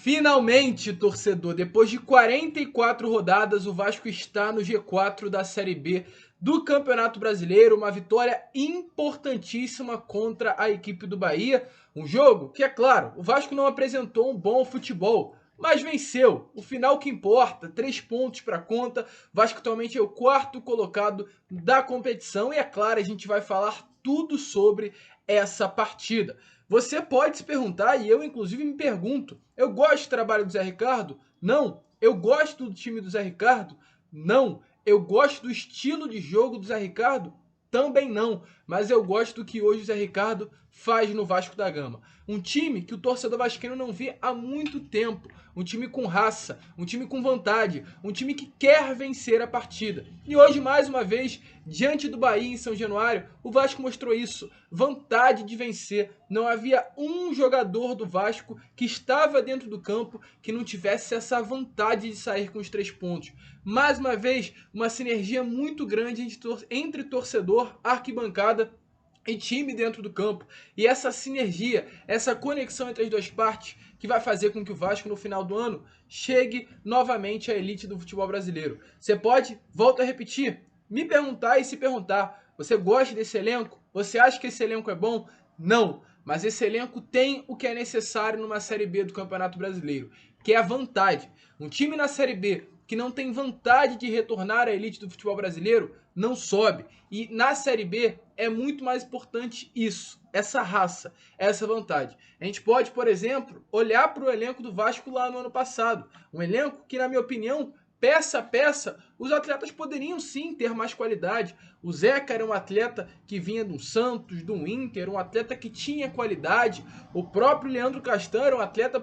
Finalmente, torcedor, depois de 44 rodadas, o Vasco está no G4 da Série B do Campeonato Brasileiro. Uma vitória importantíssima contra a equipe do Bahia. Um jogo que, é claro, o Vasco não apresentou um bom futebol, mas venceu. O final que importa, 3 pontos para a conta. O Vasco atualmente é o 4º colocado da competição e, é claro, a gente vai falar tudo sobre essa partida. Você pode se perguntar, e eu inclusive me pergunto, eu gosto do trabalho do Zé Ricardo? Não. Eu gosto do time do Zé Ricardo? Não. Eu gosto do estilo de jogo do Zé Ricardo? Também não. Mas eu gosto do que hoje o Zé Ricardo faz no Vasco da Gama. Um time que o torcedor vascaíno não vê há muito tempo. Um time com raça, um time com vontade, um time que quer vencer a partida. E hoje, mais uma vez, diante do Bahia em São Januário, o Vasco mostrou isso. Vontade de vencer. Não havia um jogador do Vasco que estava dentro do campo que não tivesse essa vontade de sair com os 3 pontos. Mais uma vez, uma sinergia muito grande entre torcedor, arquibancada e time dentro do campo. E essa sinergia, essa conexão entre as duas partes que vai fazer com que o Vasco no final do ano chegue novamente à elite do futebol brasileiro. Você pode, volto a repetir, me perguntar e se perguntar, você gosta desse elenco? Você acha que esse elenco é bom? Não, mas esse elenco tem o que é necessário numa Série B do Campeonato Brasileiro, que é a vontade. Um time na Série B que não tem vontade de retornar à elite do futebol brasileiro, não sobe. E na Série B é muito mais importante isso, essa raça, essa vontade. A gente pode, por exemplo, olhar para o elenco do Vasco lá no ano passado. Um elenco que, na minha opinião, peça a peça, os atletas poderiam sim ter mais qualidade. O Zeca era um atleta que vinha do Santos, do Inter, um atleta que tinha qualidade. O próprio Leandro Castan era um atleta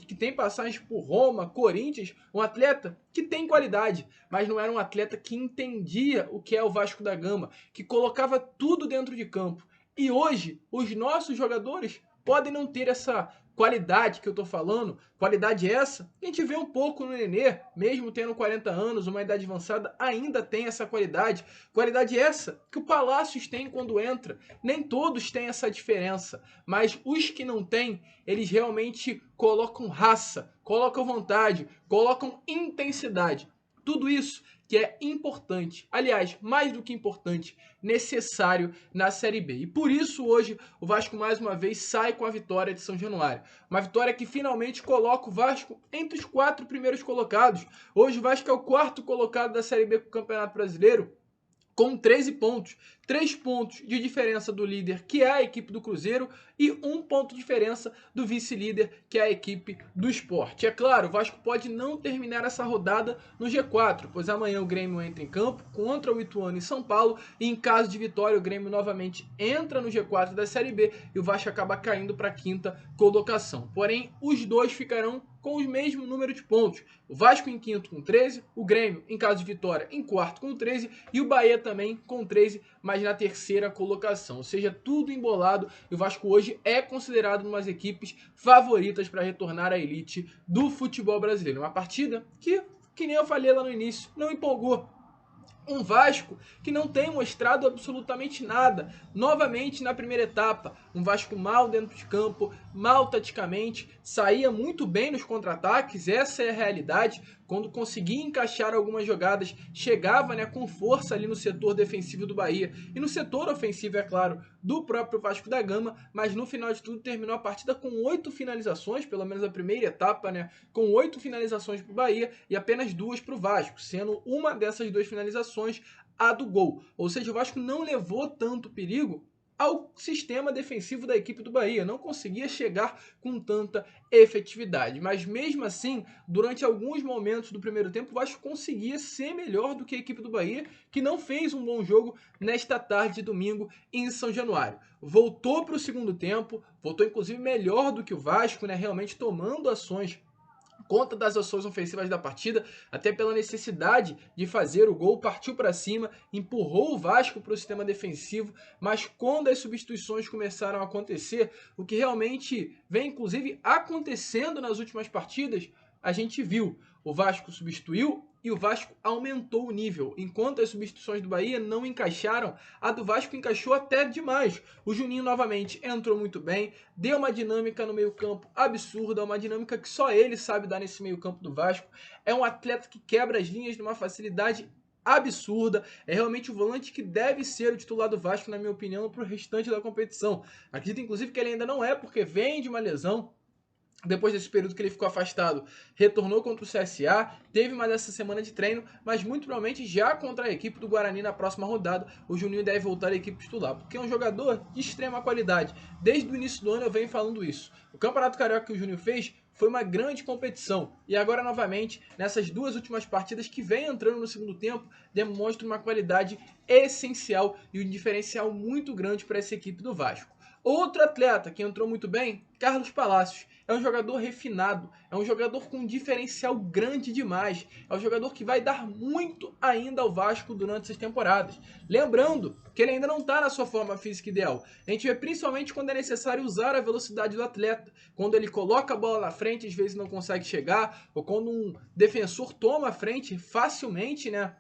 que tem passagens por Roma, Corinthians, um atleta que tem qualidade, mas não era um atleta que entendia o que é o Vasco da Gama, que colocava tudo dentro de campo. E hoje, os nossos jogadores podem não ter essa qualidade que eu tô falando, qualidade essa, que a gente vê um pouco no Nenê, mesmo tendo 40 anos, uma idade avançada, ainda tem essa qualidade. Qualidade essa que o Palácios tem quando entra. Nem todos têm essa diferença, mas os que não têm, eles realmente colocam raça, colocam vontade, colocam intensidade. Tudo isso que é importante, aliás, mais do que importante, necessário na Série B. E por isso hoje o Vasco mais uma vez sai com a vitória de São Januário. Uma vitória que finalmente coloca o Vasco entre os 4 primeiros colocados. Hoje o Vasco é o 4º colocado da Série B do Campeonato Brasileiro, com 13 pontos. 3 pontos de diferença do líder, que é a equipe do Cruzeiro, e 1 ponto de diferença do vice-líder, que é a equipe do Sport. É claro, o Vasco pode não terminar essa rodada no G4, pois amanhã o Grêmio entra em campo contra o Ituano em São Paulo, e em caso de vitória o Grêmio novamente entra no G4 da Série B, e o Vasco acaba caindo para a 5ª colocação. Porém, os dois ficarão com o mesmo número de pontos. O Vasco em 5º com 13, o Grêmio, em caso de vitória, em 4º com 13, e o Bahia também com 13, mas na 3ª colocação. Ou seja, tudo embolado, e o Vasco hoje é considerado uma das equipes favoritas para retornar à elite do futebol brasileiro. Uma partida que nem eu falei lá no início, não empolgou. Um Vasco que não tem mostrado absolutamente nada. Novamente na primeira etapa, um Vasco mal dentro de campo, mal taticamente, saía muito bem nos contra-ataques, essa é a realidade. Quando conseguia encaixar algumas jogadas, chegava, com força ali no setor defensivo do Bahia e no setor ofensivo, é claro, do próprio Vasco da Gama, mas no final de tudo terminou a partida com 8 finalizações, pelo menos a primeira etapa, com 8 finalizações para o Bahia e apenas 2 para o Vasco, sendo uma dessas 2 finalizações a do gol. Ou seja, o Vasco não levou tanto perigo ao sistema defensivo da equipe do Bahia, não conseguia chegar com tanta efetividade, mas mesmo assim, durante alguns momentos do primeiro tempo, o Vasco conseguia ser melhor do que a equipe do Bahia, que não fez um bom jogo nesta tarde de domingo em São Januário. Voltou para o segundo tempo, voltou inclusive melhor do que o Vasco, realmente tomando ações conta das ações ofensivas da partida, até pela necessidade de fazer o gol, partiu para cima, empurrou o Vasco para o sistema defensivo, mas quando as substituições começaram a acontecer, o que realmente vem inclusive acontecendo nas últimas partidas, a gente viu. O Vasco substituiu e o Vasco aumentou o nível. Enquanto as substituições do Bahia não encaixaram, a do Vasco encaixou até demais. O Juninho novamente entrou muito bem, deu uma dinâmica no meio-campo absurda, uma dinâmica que só ele sabe dar nesse meio-campo do Vasco. É um atleta que quebra as linhas de uma facilidade absurda, é realmente o volante que deve ser o titular do Vasco, na minha opinião, para o restante da competição. Acredito, inclusive, que ele ainda não é, porque vem de uma lesão. Depois desse período que ele ficou afastado, retornou contra o CSA, teve mais essa semana de treino, mas muito provavelmente já contra a equipe do Guarani na próxima rodada, o Juninho deve voltar à equipe titular, porque é um jogador de extrema qualidade. Desde o início do ano eu venho falando isso. O Campeonato Carioca que o Juninho fez foi uma grande competição, e agora novamente, nessas duas últimas partidas que vem entrando no segundo tempo, demonstra uma qualidade essencial e um diferencial muito grande para essa equipe do Vasco. Outro atleta que entrou muito bem, Carlos Palacios. É um jogador refinado, é um jogador com um diferencial grande demais, é um jogador que vai dar muito ainda ao Vasco durante essas temporadas. Lembrando que ele ainda não está na sua forma física ideal. A gente vê principalmente quando é necessário usar a velocidade do atleta, quando ele coloca a bola na frente, às vezes não consegue chegar, ou quando um defensor toma a frente facilmente, né?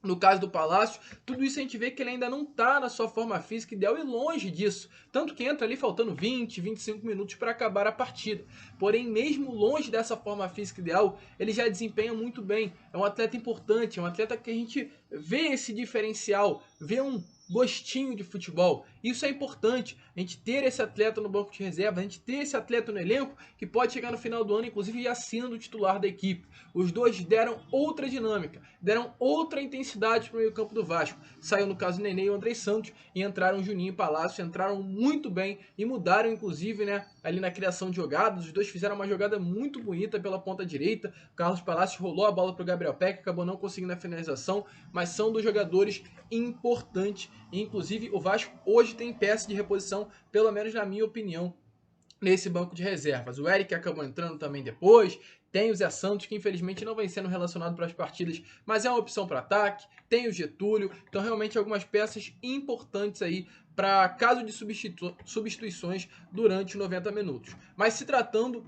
No caso do Palácio, tudo isso a gente vê que ele ainda não está na sua forma física ideal e longe disso. Tanto que entra ali faltando 20, 25 minutos para acabar a partida. Porém, mesmo longe dessa forma física ideal, ele já desempenha muito bem. É um atleta importante, é um atleta que a gente vê esse diferencial, vê um gostinho de futebol. Isso é importante, a gente ter esse atleta no banco de reserva, a gente ter esse atleta no elenco que pode chegar no final do ano, inclusive já sendo o titular da equipe. Os dois deram outra dinâmica, deram outra intensidade para o meio campo do Vasco. Saiu no caso o Nenê e o Andrei Santos e entraram o Juninho e Palácio, entraram muito bem e mudaram inclusive, né, ali na criação de jogadas. Os dois fizeram uma jogada muito bonita pela ponta direita. O Carlos Palácio rolou a bola para o Gabriel Peck, acabou não conseguindo a finalização, mas são dois jogadores importantes. Inclusive o Vasco hoje tem peça de reposição, pelo menos na minha opinião, nesse banco de reservas. O Eric acabou entrando também depois, tem o Zé Santos, que infelizmente não vem sendo relacionado para as partidas, mas é uma opção para ataque, tem o Getúlio, então realmente algumas peças importantes aí para caso de substituições durante os 90 minutos. Mas se tratando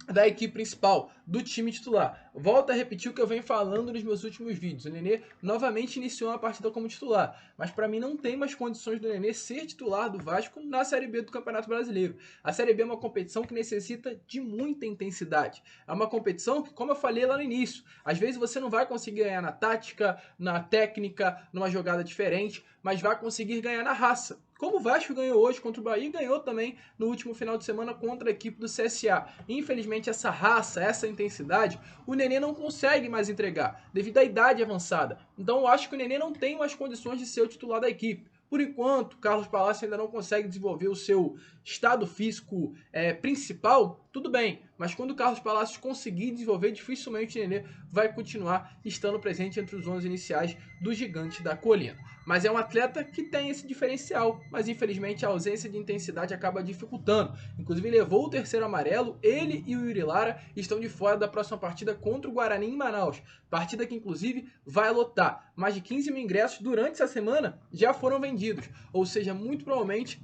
da equipe principal, do time titular. Volto a repetir o que eu venho falando nos meus últimos vídeos. O Nenê novamente iniciou a partida como titular, mas para mim não tem mais condições do Nenê ser titular do Vasco na Série B do Campeonato Brasileiro. A Série B é uma competição que necessita de muita intensidade. É uma competição que, como eu falei lá no início, às vezes você não vai conseguir ganhar na tática, na técnica, numa jogada diferente, mas vai conseguir ganhar na raça. Como o Vasco ganhou hoje contra o Bahia e ganhou também no último final de semana contra a equipe do CSA. Infelizmente, essa raça, essa intensidade, o Nenê não consegue mais entregar, devido à idade avançada. Então eu acho que o Nenê não tem mais condições de ser o titular da equipe. Por enquanto, Carlos Palácio ainda não consegue desenvolver o seu estado físico principal, tudo bem. Mas quando o Carlos Palácio conseguir desenvolver, dificilmente o Nenê vai continuar estando presente entre os 11 iniciais do Gigante da Colina. Mas é um atleta que tem esse diferencial, mas infelizmente a ausência de intensidade acaba dificultando. Inclusive levou o terceiro amarelo, ele e o Yuri Lara estão de fora da próxima partida contra o Guarani em Manaus. Partida que inclusive vai lotar. Mais de 15 mil ingressos durante essa semana já foram vendidos, ou seja, muito provavelmente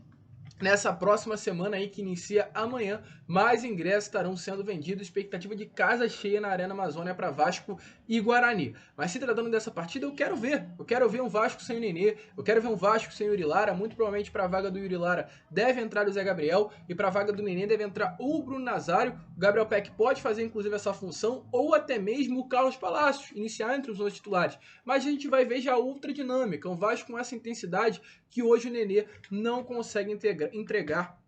nessa próxima semana aí que inicia amanhã, mais ingressos estarão sendo vendidos, expectativa de casa cheia na Arena Amazônia para Vasco e Guarani. Mas se tratando dessa partida, eu quero ver um Vasco sem o Nenê, eu quero ver um Vasco sem o Yuri Lara, muito provavelmente para a vaga do Yuri Lara deve entrar o Zé Gabriel e para a vaga do Nenê deve entrar o Bruno Nazário, o Gabriel Peck pode fazer inclusive essa função, ou até mesmo o Carlos Palacios, iniciar entre os 11 titulares. Mas a gente vai ver já outra dinâmica, um Vasco com essa intensidade que hoje o Nenê não consegue entregar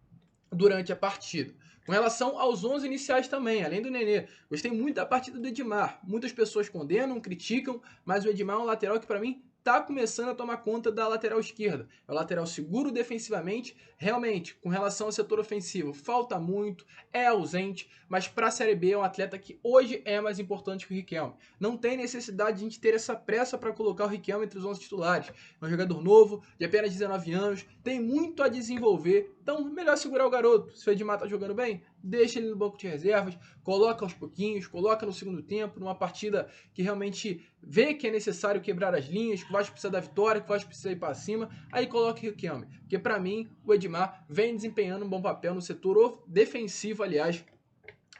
durante a partida. Com relação aos 11 iniciais também, além do Nenê, gostei muito da partida do Edmar. Muitas pessoas condenam, criticam, mas o Edmar é um lateral que para mim está começando a tomar conta da lateral esquerda. É o lateral seguro defensivamente, realmente, com relação ao setor ofensivo, falta muito, é ausente, mas para a Série B é um atleta que hoje é mais importante que o Riquelme. Não tem necessidade de a gente ter essa pressa para colocar o Riquelme entre os 11 titulares. É um jogador novo, de apenas 19 anos, tem muito a desenvolver, então melhor segurar o garoto. Se o Edmar está jogando bem, deixa ele no banco de reservas, coloca aos pouquinhos, coloca no segundo tempo, numa partida que realmente vê que é necessário quebrar as linhas, que o Vasco precisa da vitória, que o Vasco precisa ir para cima, aí coloca o Riquelme. Porque para mim, o Edmar vem desempenhando um bom papel no setor defensivo, aliás,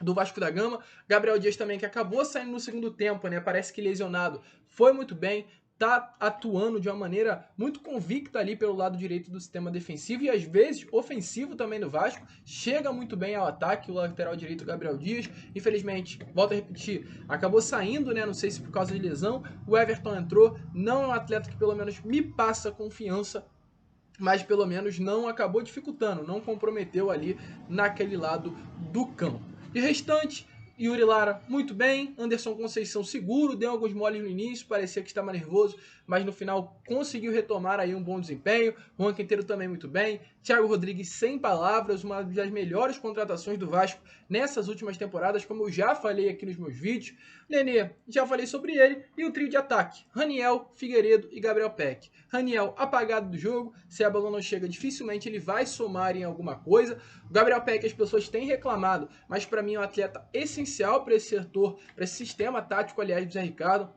do Vasco da Gama. Gabriel Dias também, que acabou saindo no segundo tempo, né? Parece que lesionado, foi muito bem, tá atuando de uma maneira muito convicta ali pelo lado direito do sistema defensivo e às vezes ofensivo também do Vasco. Chega muito bem ao ataque o lateral direito Gabriel Dias. Infelizmente, volto a repetir, acabou saindo, né? Não sei se por causa de lesão. O Everton entrou, não é um atleta que pelo menos me passa confiança, mas pelo menos não acabou dificultando, não comprometeu ali naquele lado do campo. De restante, Yuri Lara muito bem, Anderson Conceição seguro, deu alguns moles no início, parecia que estava nervoso, mas no final conseguiu retomar aí um bom desempenho. Juan Quinteiro também muito bem, Thiago Rodrigues sem palavras, uma das melhores contratações do Vasco nessas últimas temporadas, como eu já falei aqui nos meus vídeos. Nenê, já falei sobre ele, e o trio de ataque, Raniel, Figueiredo e Gabriel Peck. Raniel apagado do jogo, se a bola não chega, dificilmente ele vai somar em alguma coisa. O Gabriel Peck as pessoas têm reclamado, mas para mim é um atleta essencial para esse setor, para esse sistema tático, aliás, do Zé Ricardo.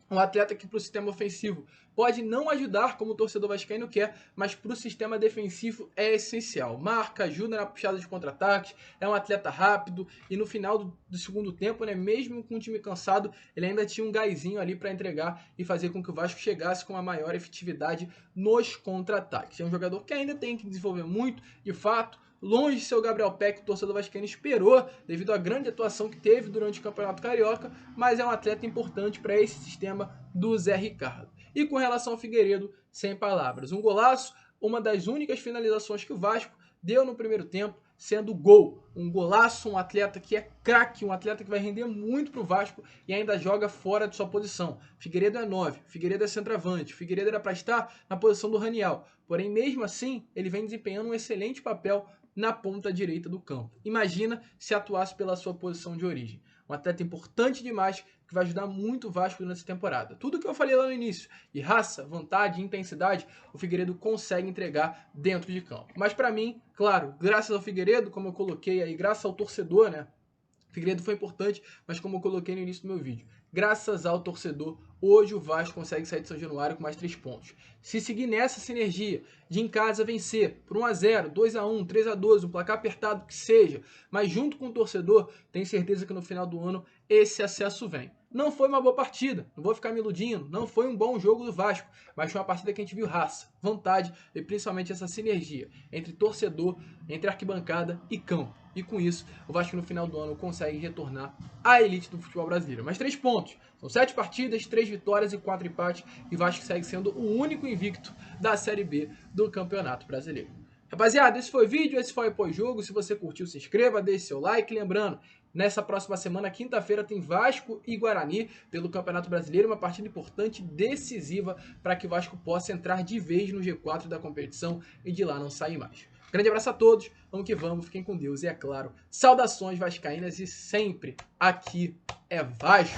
Um atleta que para o sistema ofensivo pode não ajudar, como o torcedor vascaíno quer, mas para o sistema defensivo é essencial. Marca, ajuda na puxada de contra-ataques, é um atleta rápido e no final do segundo tempo, né, mesmo com o time cansado, ele ainda tinha um gásinho ali para entregar e fazer com que o Vasco chegasse com uma maior efetividade nos contra-ataques. É um jogador que ainda tem que desenvolver muito, de fato. Longe de ser o Gabriel Peck, o torcedor vascaíno esperou, devido à grande atuação que teve durante o Campeonato Carioca, mas é um atleta importante para esse sistema do Zé Ricardo. E com relação ao Figueiredo, sem palavras. Um golaço, uma das únicas finalizações que o Vasco deu no primeiro tempo, sendo gol. Um golaço, um atleta que é craque, um atleta que vai render muito para o Vasco e ainda joga fora de sua posição. Figueiredo é 9, Figueiredo é centroavante, Figueiredo era para estar na posição do Raniel. Porém, mesmo assim, ele vem desempenhando um excelente papel na ponta direita do campo. Imagina se atuasse pela sua posição de origem. Um atleta importante demais que vai ajudar muito o Vasco nessa temporada. Tudo que eu falei lá no início, de raça, vontade, intensidade, o Figueiredo consegue entregar dentro de campo. Mas para mim, claro, graças ao Figueiredo, como eu coloquei aí, graças ao torcedor, né? Figueiredo foi importante, mas como eu coloquei no início do meu vídeo, graças ao torcedor, hoje o Vasco consegue sair de São Januário com mais 3 pontos. Se seguir nessa sinergia de em casa vencer por 1-0, 2-1, 3-2, um placar apertado que seja, mas junto com o torcedor, tenho certeza que no final do ano esse acesso vem. Não foi uma boa partida, não vou ficar me iludindo, não foi um bom jogo do Vasco, mas foi uma partida que a gente viu raça, vontade e principalmente essa sinergia entre torcedor, entre arquibancada e campo. E com isso, o Vasco no final do ano consegue retornar à elite do futebol brasileiro. Mas 3 pontos, são 7 partidas, 3 vitórias e 4 empates, e o Vasco segue sendo o único invicto da Série B do Campeonato Brasileiro. Rapaziada, esse foi o vídeo, esse foi o pós-jogo. Se você curtiu, se inscreva, deixe seu like. Lembrando, nessa próxima semana, quinta-feira, tem Vasco e Guarani pelo Campeonato Brasileiro, uma partida importante, decisiva, para que o Vasco possa entrar de vez no G4 da competição e de lá não sair mais. Grande abraço a todos, vamos que vamos, fiquem com Deus e, é claro, saudações vascaínas e sempre aqui é Vasco!